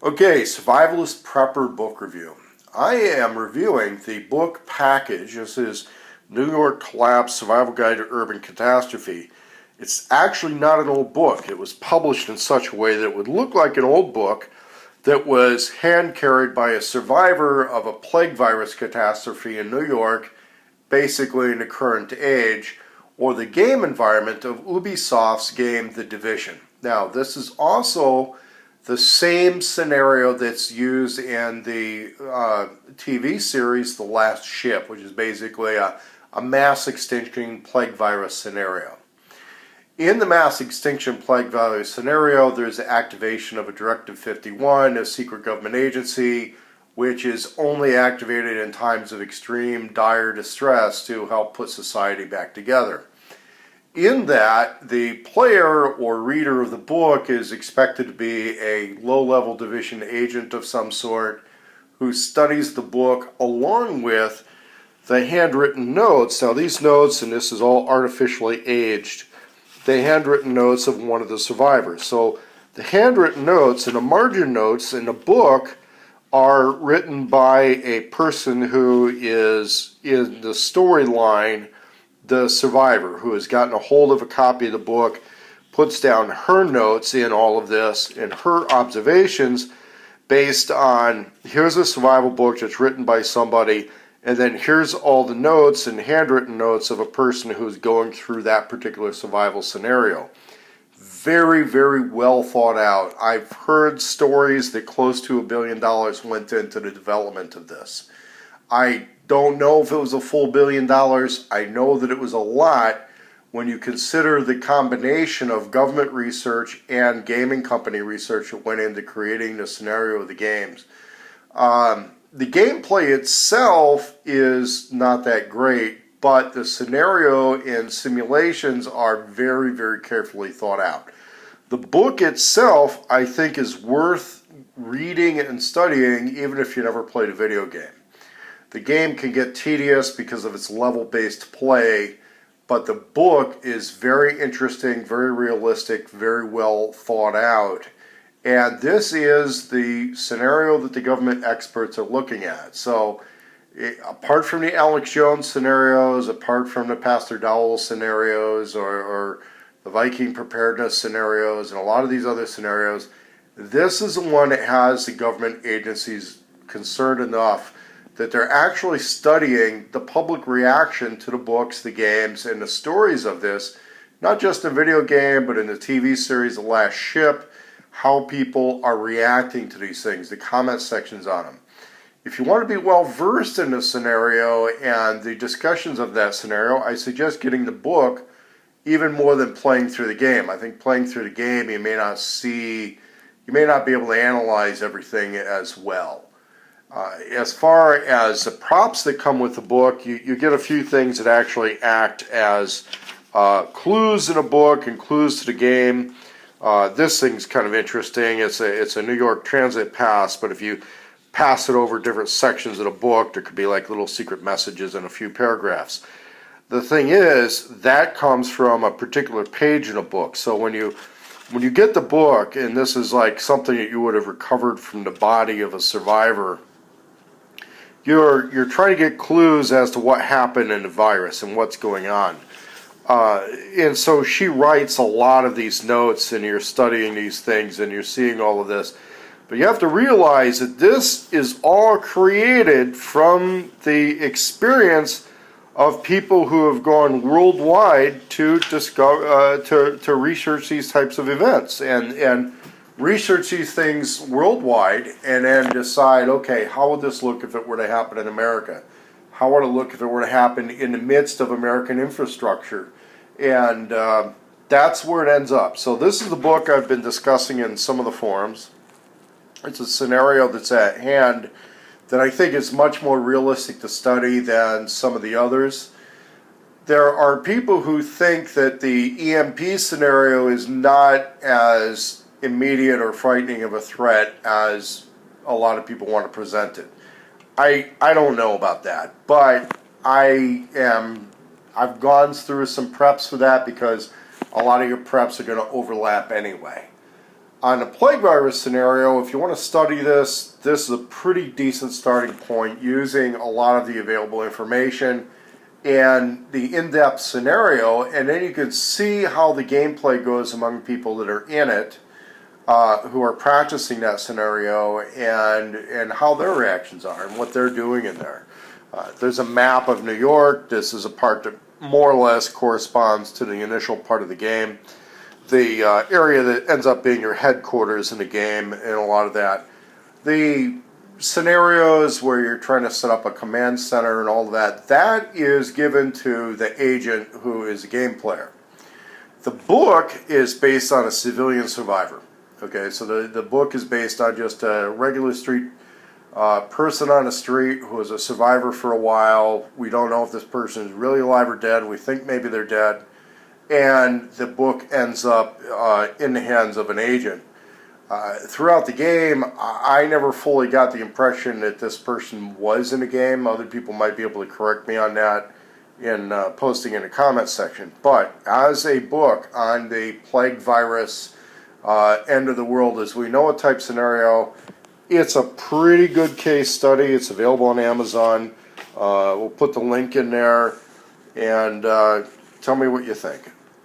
Okay, Survivalist Prepper book review. I am reviewing the book package. This is New York Collapse Survival Guide to Urban Catastrophe. It's actually not an old book. It was published in such a way that it would look like an old book that was hand-carried by a survivor of a plague virus catastrophe in New York, basically in the current age, or the game environment of Ubisoft's game The Division. Now, this is also the same scenario that's used in the TV series The Last Ship, which is basically a mass extinction plague virus scenario. In the mass extinction plague virus scenario, there's the activation of a Directive 51, a secret government agency, which is only activated in times of extreme dire distress to help put society back together. In that, the player or reader of the book is expected to be a low-level division agent of some sort who studies the book along with the handwritten notes. Now, these notes, and this is all artificially aged, the handwritten notes of one of the survivors. So the handwritten notes and the margin notes in the book are written by a person who is in the storyline the survivor, who has gotten a hold of a copy of the book, puts down her notes in all of this and her observations based on, here's a survival book that's written by somebody, and then here's all the notes and handwritten notes of a person who's going through that particular survival scenario. Very, very well thought out. I've heard stories that close to $1 billion went into the development of this. I don't know if it was a full $1 billion. I know that it was a lot when you consider the combination of government research and gaming company research that went into creating the scenario of the games. The gameplay itself is not that great, but the scenario and simulations are very, very carefully thought out. The book itself, I think, is worth reading and studying even if you never played a video game. The game can get tedious because of its level-based play, but the book is very interesting, very realistic, very well thought out. And this is the scenario that the government experts are looking at. So, apart from the Alex Jones scenarios, apart from the Pastor Dowell scenarios, or the Viking preparedness scenarios, and a lot of these other scenarios, this is the one that has the government agencies concerned enough that they're actually studying the public reaction to the books, the games, and the stories of this, not just in video game, but in the TV series The Last Ship, how people are reacting to these things, the comment sections on them. If you want to be well versed in the scenario and the discussions of that scenario, I suggest getting the book even more than playing through the game. I think playing through the game, you may not be able to analyze everything as well. As far as the props that come with the book, you get a few things that actually act as clues in a book and clues to the game. This thing's kind of interesting. It's a New York Transit pass, but if you pass it over different sections of the book, there could be like little secret messages in a few paragraphs. The thing is, that comes from a particular page in a book. So when you get the book, and this is like something that you would have recovered from the body of a survivor, you're trying to get clues as to what happened in the virus and what's going on. And so she writes a lot of these notes, and you're studying these things, and you're seeing all of this. But you have to realize that this is all created from the experience of people who have gone worldwide to discover, to research these types of events and research these things worldwide, and then decide, okay, how would this look if it were to happen in America? How would it look if it were to happen in the midst of American infrastructure? And that's where it ends up. So this is the book I've been discussing in some of the forums. It's a scenario that's at hand that I think is much more realistic to study than some of the others. There are people who think that the EMP scenario is not as immediate or frightening of a threat as a lot of people want to present it. I don't know about that, but I've gone through some preps for that because a lot of your preps are going to overlap anyway. On the plague virus scenario, if you want to study this, this is a pretty decent starting point using a lot of the available information and the in-depth scenario, and then you can see how the gameplay goes among people that are in it, who are practicing that scenario, and how their reactions are and what they're doing in there. There's a map of New York. This is a part that more or less corresponds to the initial part of the game. The area that ends up being your headquarters in the game, and a lot of that. The scenarios where you're trying to set up a command center and all of that, that is given to the agent who is a game player. The book is based on a civilian survivor. Okay, so the book is based on just a regular street person on the street who was a survivor for a while. We don't know if this person is really alive or dead. We think maybe they're dead. And the book ends up in the hands of an agent. Throughout the game, I never fully got the impression that this person was in the game. Other people might be able to correct me on that in posting in the comments section. But as a book on the plague virus end of the world as we know it type scenario, it's a pretty good case study. It's available on Amazon. We'll put the link in there, and tell me what you think.